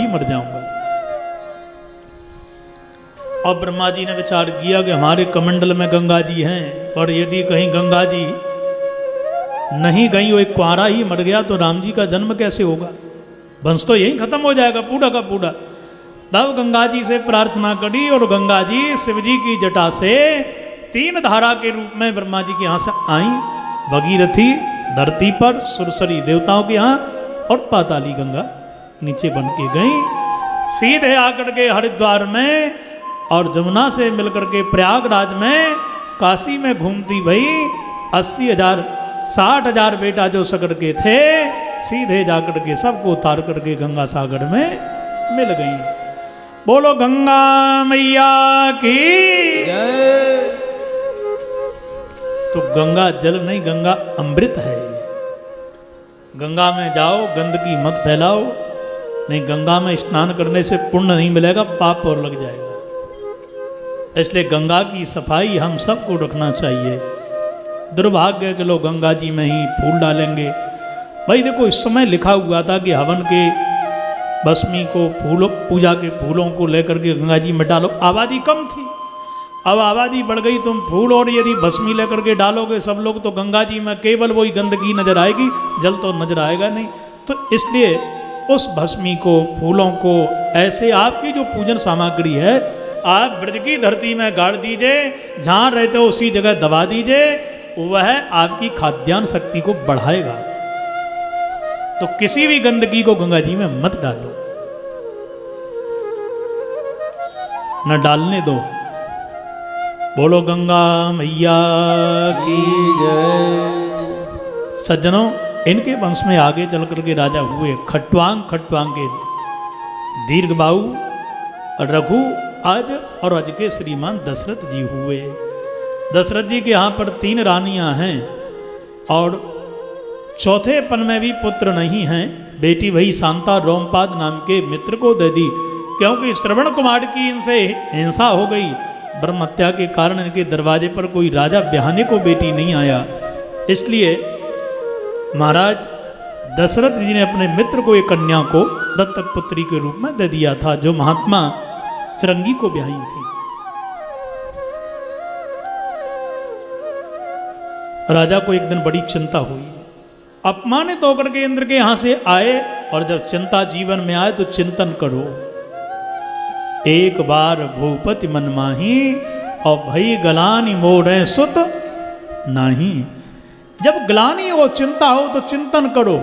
ही मर जाऊंगा। और ब्रह्मा जी ने विचार किया कि हमारे कमंडल में गंगा जी हैं, और यदि कहीं गंगा जी नहीं गई, वो एक कुंवारा ही मर गया तो राम जी का जन्म कैसे होगा, वंश तो यही खत्म हो जाएगा पूरा का पूरा। तब गंगा जी से प्रार्थना करी और गंगा जी शिव जी की जटा से 3 धारा के रूप में ब्रह्मा जी के यहाँ से आई। भगीरथी धरती पर, सुरसरी देवताओं के यहाँ, और पाताली गंगा नीचे बन के गई। सीधे आकर के हरिद्वार में और जमुना से मिलकर के प्रयागराज में, काशी में घूमती भई 80,000 60,000 बेटा जो सकर के थे, सीधे जाकर के सबको उतार करके गंगा सागर में मिल गई। बोलो गंगा मैया की जय। तो गंगा जल नहीं, गंगा अमृत है। गंगा में जाओ, गंदगी मत फैलाओ, नहीं गंगा में स्नान करने से पुण्य नहीं मिलेगा, पाप और लग जाएगा। इसलिए गंगा की सफाई हम सबको रखना चाहिए। दुर्भाग्य के लोग गंगा जी में ही फूल डालेंगे। भाई देखो, इस समय लिखा हुआ था कि हवन के भस्मी को, फूलों, पूजा के फूलों को लेकर के गंगा जी में डालो। आबादी कम थी, अब आबादी बढ़ गई, तुम फूल और यदि भस्मी लेकर के डालोगे सब लोग, तो गंगा जी में केवल वही गंदगी नजर आएगी, जल तो नजर आएगा नहीं। तो इसलिए उस भस्मी को, फूलों को, ऐसे आपकी जो पूजन सामग्री है, आप ब्रज की धरती में गाड़ दीजिए, जहाँ रहते हो उसी जगह दबा दीजिए, वह आपकी खाद्यान्न शक्ति को बढ़ाएगा। तो किसी भी गंदगी को गंगा जी में मत डालो, न डालने दो। बोलो गंगा मैया की जय। सज्जनों, इनके वंश में आगे चल करके राजा हुए खट्वांग के दीर्घबाहु, रघु, अज और अज के श्रीमान दशरथ जी हुए। दशरथ जी के यहाँ पर 3 रानियां हैं और चौथे पन में भी पुत्र नहीं हैं। बेटी वही शांता रोमपाद नाम के मित्र को दे दी, क्योंकि श्रवण कुमार की इनसे हिंसा हो गई। ब्रह्म हत्या के कारण इनके दरवाजे पर कोई राजा ब्याहने को बेटी नहीं आया। इसलिए महाराज दशरथ जी ने अपने मित्र को एक कन्या को दत्तक पुत्री के रूप में दे दिया था, जो महात्मा श्रृंगी को ब्याही थी। राजा को एक दिन बड़ी चिंता हुई, अपमानित होकर के इंद्र के यहां से आए, और जब चिंता जीवन में आए तो चिंतन करो। एक बार भूपति मन माही, और भई गलानी मोरे सुत नहीं। जब ग्लानी हो, चिंता हो, तो चिंतन करो।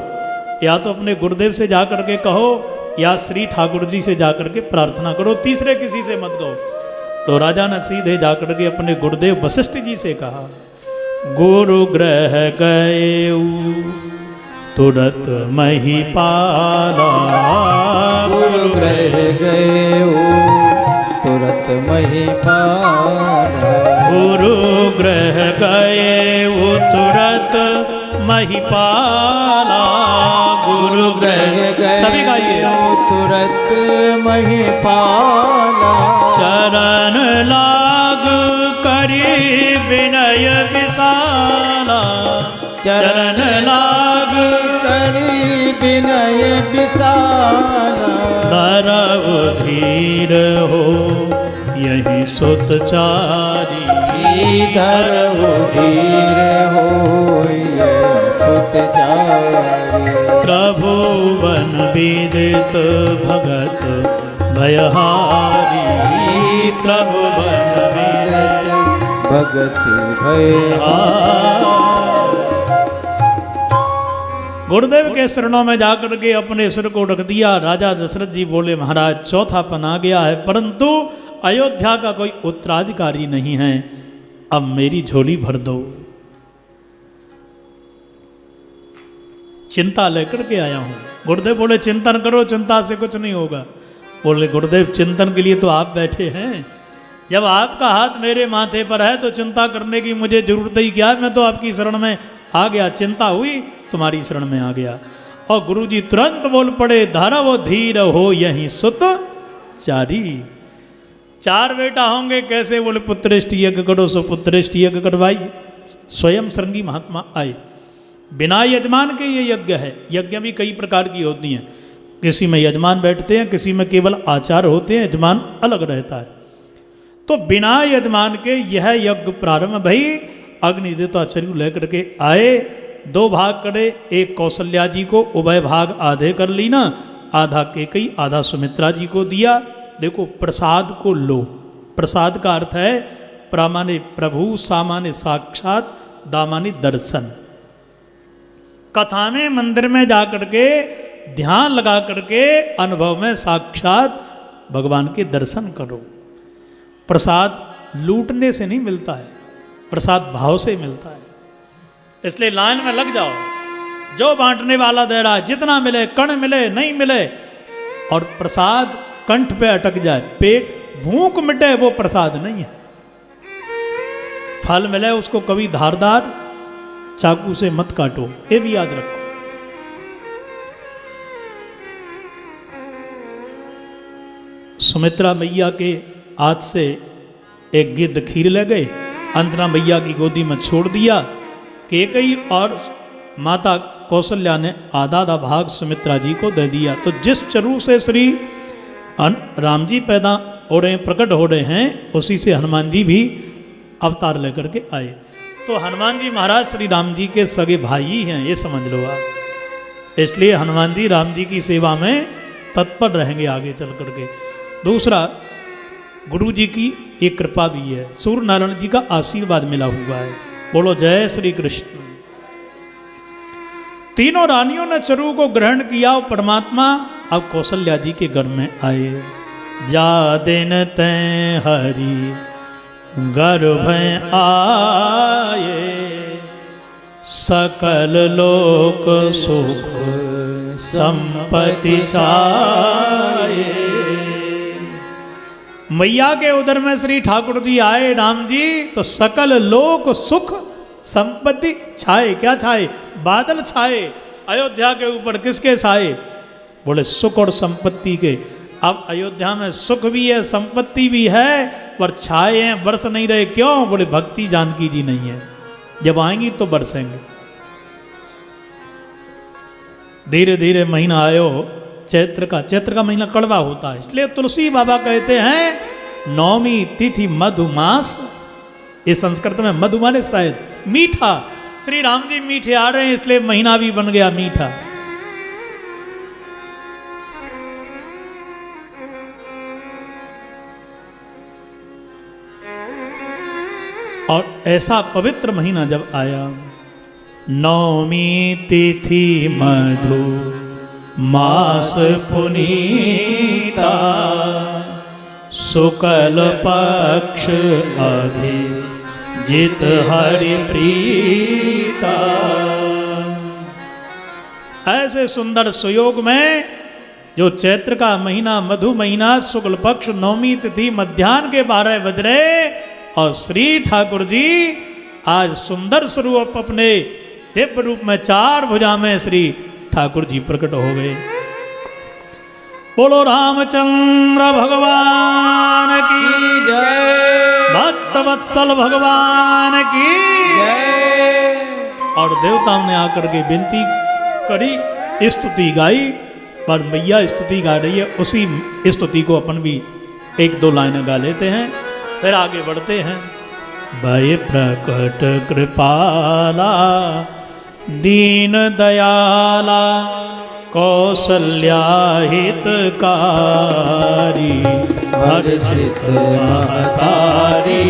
या तो अपने गुरुदेव से जाकर के कहो, या श्री ठाकुर जी से जाकर के प्रार्थना करो, तीसरे किसी से मत कहो। तो राजा ने सीधे जाकर के अपने गुरुदेव वशिष्ठ जी से कहा, गुरु ग्रह गए तुरत महिपाला। गुरु ग्रह गए तुरत महिपाला। गुरु ग्रह गए तुरत महिपाला। गुरु ग्रह गए सभी गाइए, तुरत महिपाला। चरण लाग करी विनय विशाला। चरण लाग करी विनय विशाला। धरव धीर हो यही सुत चारी। धरव धीर हो सुत चारी। प्रभु बन विदित भगत भयहारी। प्रभु बन विदित भगत भयहारी। गुरुदेव के शरणों में जाकर के अपने सिर को रख दिया। राजा दशरथ जी बोले, महाराज चौथा पन आ गया है, परंतु अयोध्या का कोई उत्तराधिकारी नहीं है, अब मेरी झोली भर दो। चिंता लेकर के आया हूं। गुरुदेव बोले, चिंतन करो, चिंता से कुछ नहीं होगा। बोले, गुरुदेव चिंतन के लिए तो आप बैठे हैं, जब आपका हाथ मेरे माथे पर है तो चिंता करने की मुझे जरूरत ही क्या है। मैं तो आपकी शरण में आ गया, चिंता हुई तुम्हारी शरण में आ गया। और गुरुजी तुरंत बोल पड़े, धरव धीर हो यही सुत चारी। 4 बेटा होंगे कैसे? बोले, पुत्रेष्ट यज्ञ करो। सो पुत्रेष्ट यज्ञ करवाई। स्वयं श्रृंगी महात्मा आए। बिना यजमान के ये यज्ञ है। यज्ञ भी कई प्रकार की होती हैं, किसी में यजमान बैठते हैं, किसी में केवल आचार्य होते हैं, यजमान अलग रहता है। तो बिना यजमान के यह यज्ञ प्रारंभ भई। अग्नि देवता चरु लेकर के आए, 2 भाग करे, एक कौशल्या जी को उभय भाग आधे कर ली ना, आधा केकई आधा सुमित्रा जी को दिया। देखो प्रसाद को लो, प्रसाद का अर्थ है प्रामाने प्रभु, सामान्य साक्षात, दामाने दर्शन। कथा में मंदिर में जाकर के ध्यान लगा करके अनुभव में साक्षात भगवान के दर्शन करो। प्रसाद लूटने से नहीं मिलता है, प्रसाद भाव से मिलता है। इसलिए लाइन में लग जाओ, जो बांटने वाला दे रहा है, जितना मिले, कण मिले नहीं मिले, और प्रसाद कंठ पे अटक जाए, पेट भूख मिटे, वो प्रसाद नहीं है। फल मिले उसको कभी धारदार चाकू से मत काटो, ये भी याद रखो। सुमित्रा मैया के हाथ से एक गिद्ध खीर ले गए, अंजना मैया की गोदी में छोड़ दिया। केकई और माता कौशल्या ने आधा आधा भाग सुमित्रा जी को दे दिया। तो जिस चरु से श्री राम जी पैदा हो रहे, प्रकट हो रहे हैं, उसी से हनुमान जी भी अवतार लेकर के आए। तो हनुमान जी महाराज श्री राम जी के सगे भाई हैं, ये समझ लो आप। इसलिए हनुमान जी राम जी की सेवा में तत्पर रहेंगे आगे चल करके। दूसरा, गुरु जी की एक कृपा भी है, सूर्य नारायण जी का आशीर्वाद मिला हुआ है। बोलो जय श्री कृष्ण। तीनों रानियों ने चरु को ग्रहण किया, और परमात्मा अब कौशल्या जी के घर में आए। जा दिन तैं हरि गर्भ आए, सकल लोक सुख संपत्ति छाए। मैया के उदर में श्री ठाकुर जी आए राम जी, तो सकल लोक सुख संपत्ति छाए। क्या छाए? बादल छाए। अयोध्या के ऊपर किसके छाए? बोले सुख और संपत्ति के। अब अयोध्या में सुख भी है, संपत्ति भी है, पर छाए हैं, बरस नहीं रहे। क्यों? बोले भक्ति जानकी जी नहीं है, जब आएंगी तो बरसेंगे। धीरे धीरे महीना आयो चैत्र का। चैत्र का महीना कड़वा होता है, इसलिए तुलसी बाबा कहते हैं नौमी तिथि मधुमास। ये संस्कृत में मधु माने शायद मीठा। श्री राम जी मीठे आ रहे हैं, इसलिए महीना भी बन गया मीठा। और ऐसा पवित्र महीना जब आया, नौमी तिथि मधु मास पुनीता, शुक्ल पक्ष अभि जित हरि प्रीता। ऐसे सुंदर सुयोग में जो चैत्र का महीना, मधु महीना, शुक्ल पक्ष, नौमी तिथि, मध्याह्न के 12 बज रहे, और श्री ठाकुर जी आज सुंदर स्वरूप अपने दिव्य रूप में 4 भुजा में श्री ठाकुर जी प्रकट हो गए। बोलो रामचंद्र भगवान की जय, भक्त वत्सल भगवान की जय। और देवताओं ने आकर के विनती करी, स्तुति गाई, पर मैया स्तुति गा रही है। उसी स्तुति को अपन भी 1-2 लाइनें गा लेते हैं, फिर आगे बढ़ते हैं। भय प्रकट कृपाला दीन दयाला, कौशल्या हितकारी, हर्षित महतारी,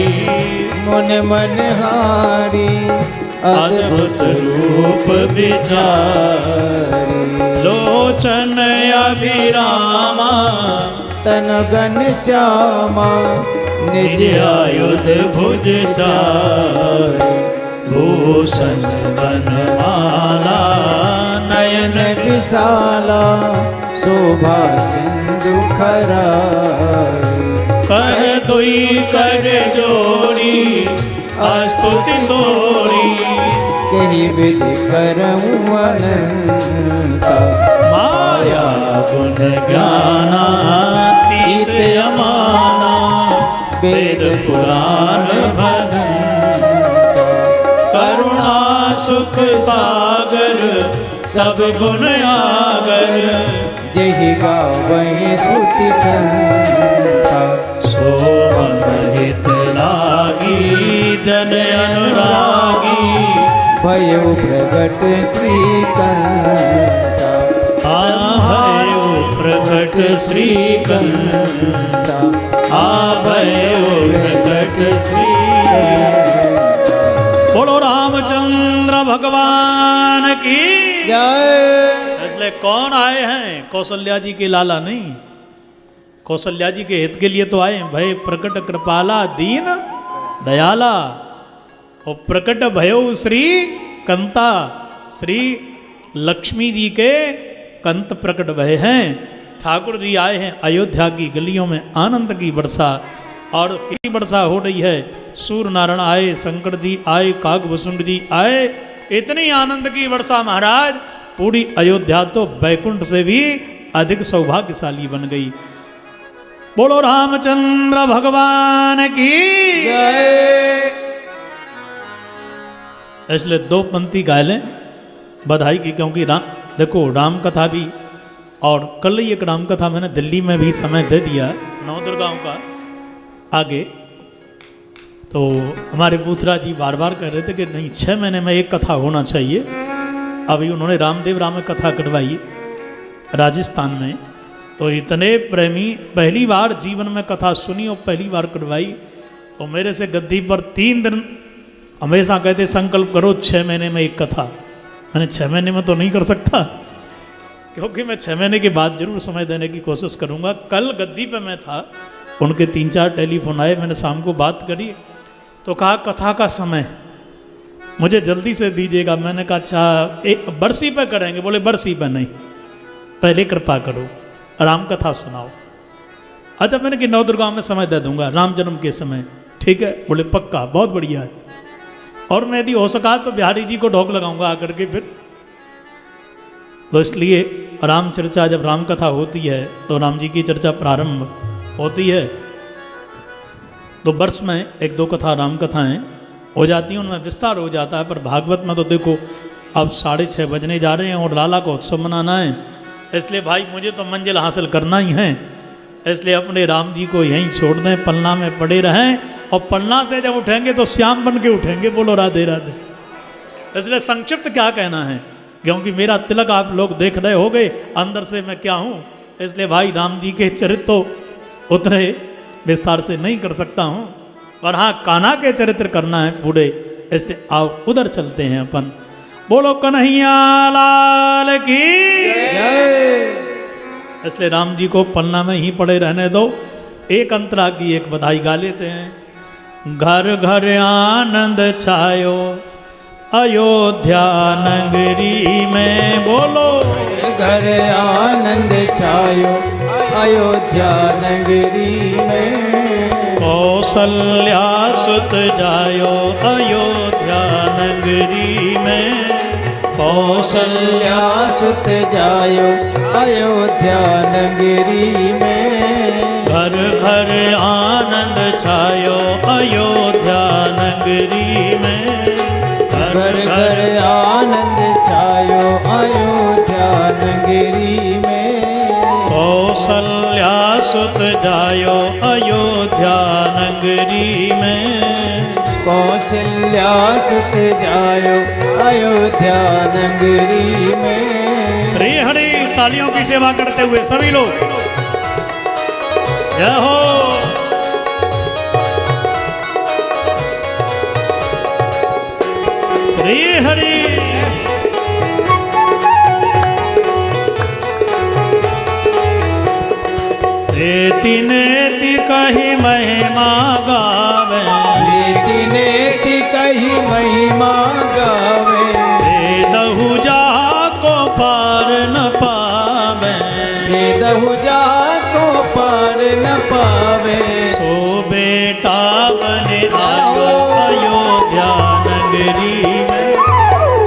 मन मनहारी, अद्भुत रूप विचारी, लोचन अभिरामा, तन गन श्यामा, निज आयुध भुज चारि, भूषण बनमाला, नयन विशाला, शोभा सिंधु खरारी। कर दुई कर जोड़ी, स्तुति तोड़ी, कही विधि करऊं अनंता, माया गुण ज्ञानातीत अमाना, वेद पुराण भगवंता, करुणा सुख सागर सब गुण आगर। जही गावहि श्रुति संता सो मन हित लागी जन अनुरागी। भयो प्रगट श्रीकंता भयो प्रगट श्रीकंता। भयो प्रगट श्रीकंता। बोलो रामचंद्र भगवान की जय। इसलिए कौन आए हैं? कौशल्या जी के लाला नहीं, कौशल्या जी के हित के लिए तो आए। भय प्रकट कृपाला दीन दयाला। और प्रकट भयो श्री कंता, श्री लक्ष्मी जी के कंत प्रकट भय हैं। ठाकुर जी आए हैं अयोध्या की गलियों में आनंद की वर्षा। और कितनी वर्षा हो रही है। सूर्य नारायण आए, शंकर जी आए, काकभूषुंड जी आए। इतनी आनंद की वर्षा महाराज, पूरी अयोध्या तो बैकुंठ से भी अधिक सौभाग्यशाली बन गई। बोलो रामचंद्र भगवान की जय। इसलिए दो पंक्ति गा लें बधाई की, क्योंकि देखो राम कथा भी, और कल ही एक राम कथा मैंने दिल्ली में भी समय दे दिया 9 दुर्गाओं का आगे। तो हमारे पूथरा जी बार बार कह रहे थे कि नहीं 6 महीने में एक कथा होना चाहिए। अभी उन्होंने रामदेव राम में कथा करवाई राजस्थान में। तो इतने प्रेमी पहली बार जीवन में कथा सुनी और पहली बार करवाई। तो मेरे से गद्दी पर 3 दिन हमेशा कहते संकल्प करो 6 महीने में एक कथा। मैंने 6 महीने में तो नहीं कर सकता, क्योंकि मैं 6 महीने के बाद जरूर समय देने की कोशिश करूँगा। कल गद्दी पे मैं था, उनके 3-4 टेलीफोन आए, मैंने शाम को बात करी तो कहा कथा का समय मुझे जल्दी से दीजिएगा। मैंने कहा अच्छा एक बरसी पे करेंगे। बोले बरसी पे नहीं, पहले कृपा करो राम कथा सुनाओ। अच्छा मैंने कि 9 दुर्गा में समय दे दूंगा राम जन्म के समय। ठीक है, बोले पक्का, बहुत बढ़िया है। और मैं यदि हो सका तो बिहारी जी को ढोक लगाऊंगा आकर के फिर। तो इसलिए राम चर्चा जब राम कथा होती है तो राम जी की चर्चा प्रारंभ होती है। तो वर्ष में 1-2 कथा राम कथाएँ हो जाती हैं, उनमें विस्तार हो जाता है। पर भागवत में तो देखो अब 6:30 बजने जा रहे हैं और लाला को उत्सव मनाना है। इसलिए भाई मुझे तो मंजिल हासिल करना ही है। इसलिए अपने राम जी को यहीं छोड़ दें, पलना में पड़े रहें। और पलना से जब उठेंगे तो श्याम बन के उठेंगे। बोलो राधे राधे। इसलिए संक्षिप्त क्या कहना है, क्योंकि मेरा तिलक आप लोग देख रहे हो गए अंदर से मैं क्या हूँ। इसलिए भाई राम जी के चरित्र तो उतने विस्तार से नहीं कर सकता हूँ, पर हाँ कान्हा के चरित्र करना है पूरे। इसलिए आओ उधर चलते हैं अपन। बोलो कन्हैया लाल की जय। इसलिए राम जी को पलना में ही पड़े रहने दो। एक अंतरा की एक बधाई गा लेते हैं। घर घर आनंद छायो अयोध्या नगरी में। बोलो घर आनंद छायो अयोध्या नगरी में। कौशल्या सुत जायो अयोध्या नगरी में। कौशल्या सुत जायो अयोध्या नगरी में। घर घर आनंद छायो अयोध्या नगरी में। घर घर आनंद छायो अयोध्या नगरी में। कौशल्या सुत जायो अयोध्या नगरी में। कौशल्या सुत जायो अयोध्या नगरी में। श्री हरि तालियों की सेवा करते हुए सभी लोग जय हो। श्री हरि नेति नेति कही महिमा गावे। नेति कही महिमा गावे। दहु जा को पार न पावे। दहु जा को पार न पावे। सो बेटा बने आयो अयोध्या नगरी में।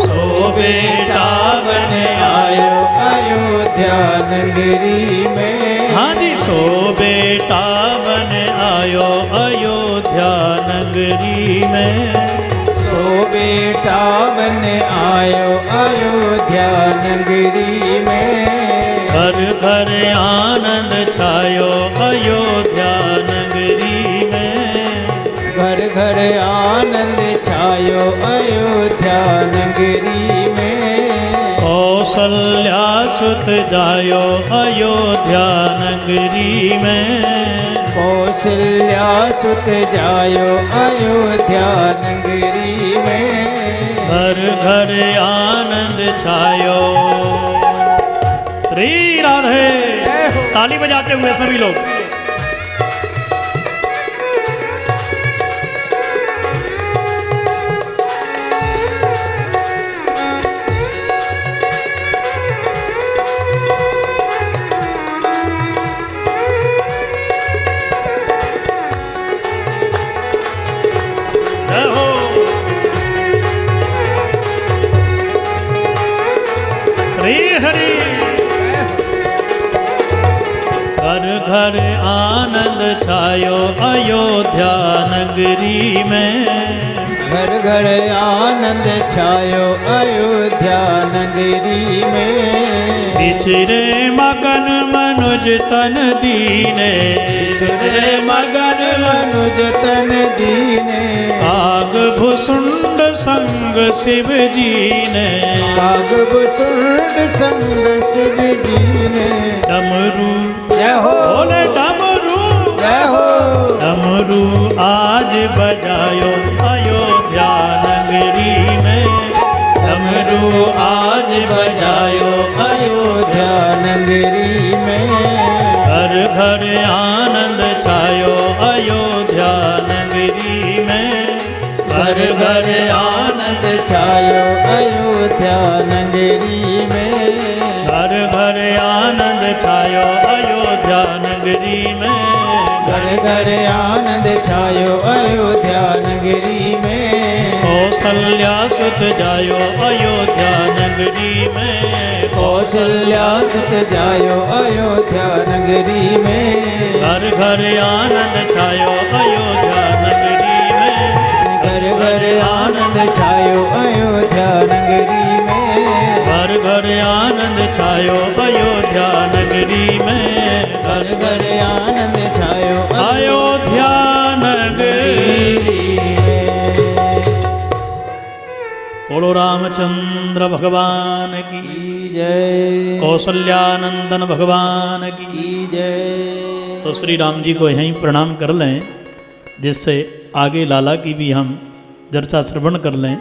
सो बेटा बने आयो अयोध्या नगरी में। हाँ जी, सो बेटा बने आयो अयोध्या नगरी में। सो बेटा बन आयो अयोध्या नगरी में। घर घर आनंद छायो अयोध्या नगरी में। घर घर आनंद छायो अयोध्या नगरी में। कौसल्या सुत जायो अयोध्या नगरी में। कौशल्या सुत जायो अयोध्या नगरी में। घर घर आनंद छायो। श्री राधे। ताली बजाते हुए सभी लोग। घर घर आनंद छायो अयोध्या नगरी में। घर घर आनंद छायो अयोध्या नगरी में। बिछड़े मगन मनुज तन दीने। बिछड़े मगन मनुज तन दीने। काग भुसुंड संग शिव जी ने। काग भुसुंड संग शिव जी ने। डमरू जय हो बोले डमरू। जय हो डमरू आज बजायो अयोध्या नगरी में। डमरू आज बजायो अयोध्या नगरी में। घर घर आनंद छायो अयोध्या नगरी में। घर घर आनंद छायो अयोध्या नगरी में। घर घर आनंद छायो अयोध्या नगरी में। घर घर आनंद छायो अयोध्या नगरी में। कौसल्या सुत जायो अयोध्या नगरी में। कौशल्या सुत जायो अयोध्या नगरी में। घर घर आनंद छायो अयोध्या नगरी में। घर घर आनंद छायो अयोध्या नगरी में। घर घर आनंद छायो अयोध्या नगरी में। घर घर आनंद छायो अयोध्या नगरी। बोलो रामचंद्र भगवान की जय। कौशल्यानंदन भगवान की जय। तो श्री राम जी को यहीं प्रणाम कर लें, जिससे आगे लाला की भी हम चर्चा श्रवण कर लें।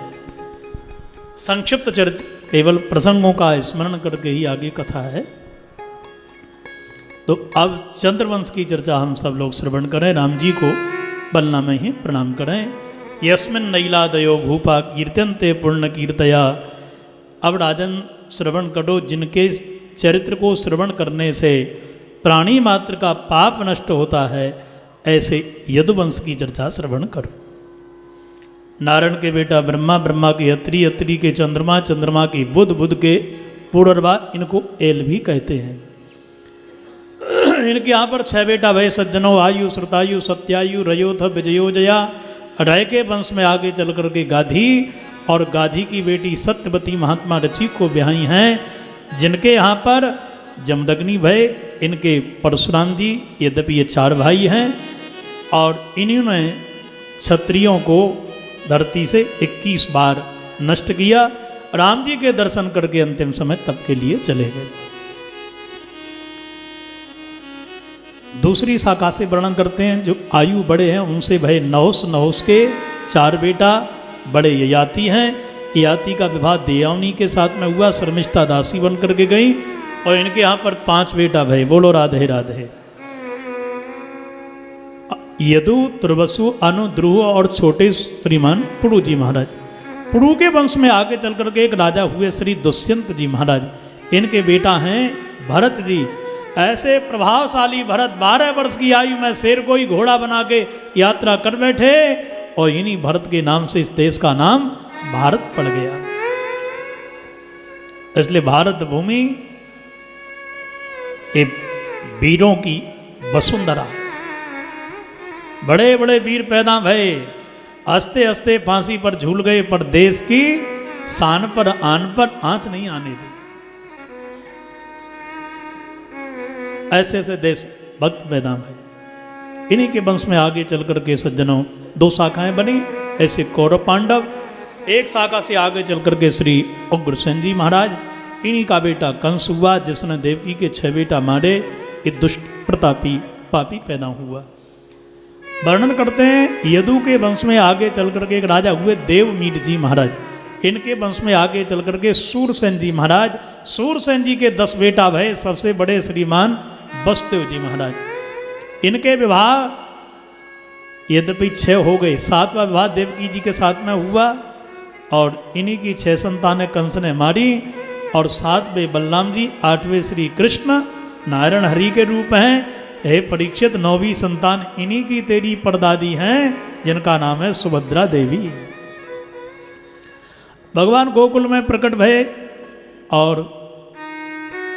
संक्षिप्त चर्चा केवल प्रसंगों का स्मरण करके ही आगे कथा है। तो अब चंद्रवंश की चर्चा हम सब लोग श्रवण करें। राम जी को बलना में ही प्रणाम करें। यस्मिन नैलादयो भूपा कीर्त्यन्ते पूर्ण कीर्तया। अब राजन श्रवण करो, जिनके चरित्र को श्रवण करने से प्राणी मात्र का पाप नष्ट होता है, ऐसे यदुवंश की चर्चा श्रवण करो। नारायण के बेटा ब्रह्मा, ब्रह्मा के अत्रि, अत्रि के चंद्रमा, चंद्रमा की बुध, बुध के पूर्वा, इनको एल भी कहते हैं। इनके यहाँ पर 6 बेटा भय सज्जनो आयु श्रुतायु सत्यायु रयोथ विजयोजया। रय के वंश में आगे चल करके गाधी और गाधी की बेटी सत्यवती महात्मा रची को ब्याही हैं, जिनके यहाँ पर जमदग्नि भय, इनके परशुराम जी। यद्यपि ये 4 भाई हैं और इन्होंने क्षत्रियों को धरती से 21 बार नष्ट किया। राम जी के दर्शन करके अंतिम समय तप के लिए चले गए। दूसरी शाखा से वर्णन करते हैं, जो आयु बड़े हैं उनसे भय नहुस, नहुस के 4 बेटा बड़े ययाति हैं। ययाति का विवाह देवनी के साथ में हुआ, शर्मिष्ठा दासी बन करके गई और इनके यहाँ पर 5 बेटा भय। बोलो राधे राधे। यदु, तुर्वसु, अनु, ध्रुव और छोटे श्रीमान पुरु जी महाराज। पुरु के वंश में आगे चल करके एक राजा हुए श्री दुष्यंत जी महाराज। इनके बेटा हैं भरत जी। ऐसे प्रभावशाली भरत 12 वर्ष की आयु में शेर को ही घोड़ा बना के यात्रा कर बैठे और इन्हीं भरत के नाम से इस देश का नाम भारत पड़ गया। इसलिए भारत भूमि एक वीरों की वसुंधरा। बड़े बड़े वीर पैदा भये हंसते हंसते फांसी पर झूल गए, पर देश की शान पर आन पर आंच नहीं आने दी। ऐसे ऐसे देश भक्त पैदा है। इन्हीं के वंश में आगे चल करके सज्जनों दो शाखाएं बनी। ऐसे कौरव पांडव, एक शाखा से आगे चल करके श्री उग्रसेन जी महाराज, इन्हीं का बेटा कंस हुआ जिसने देवकी के 6 बेटा मारे। ये दुष्ट प्रतापी पापी पैदा हुआ। वर्णन करते हैं यदु के वंश में आगे चल करके एक राजा हुए देवमीट जी महाराज। इनके वंश में आगे चल करके सूरसेन जी महाराज। सूरसेन जी के 10 बेटा भय, सबसे बड़े श्रीमान वसुदेव जी महाराज। इनके विवाह यद्यपि 6 हो गए, 7वां विवाह देवकी जी के साथ में हुआ और इन्हीं की 6 संतानें कंस ने मारी। और 7वें बलराम जी, 8वें श्री कृष्ण नारायण हरि के रूप हैं। हे परीक्षित, 9वीं संतान इन्हीं की तेरी परदादी हैं, जिनका नाम है सुभद्रा देवी। भगवान गोकुल में प्रकट भये और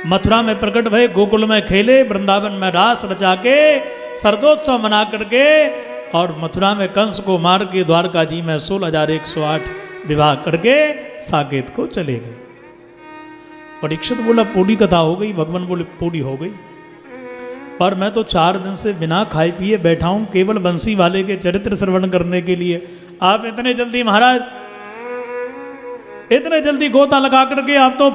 मथुरा में प्रकट भये। गोकुल में खेले, वृंदावन में रास रचा के शरदोत्सव मना करके, और मथुरा में कंस को मार के द्वारका जी में 16,108 विवाह करके साकेत को चले गए। परीक्षित बोला पूरी कथा हो गई, भगवान बोले पूरी हो गई, पर मैं तो 4 दिन से बिना खाए पिए बैठा हूं केवल बंसी वाले के चरित्र श्रवण करने के लिए। आप इतने जल्दी महाराज, इतने जल्दी गोता लगा करके आप तो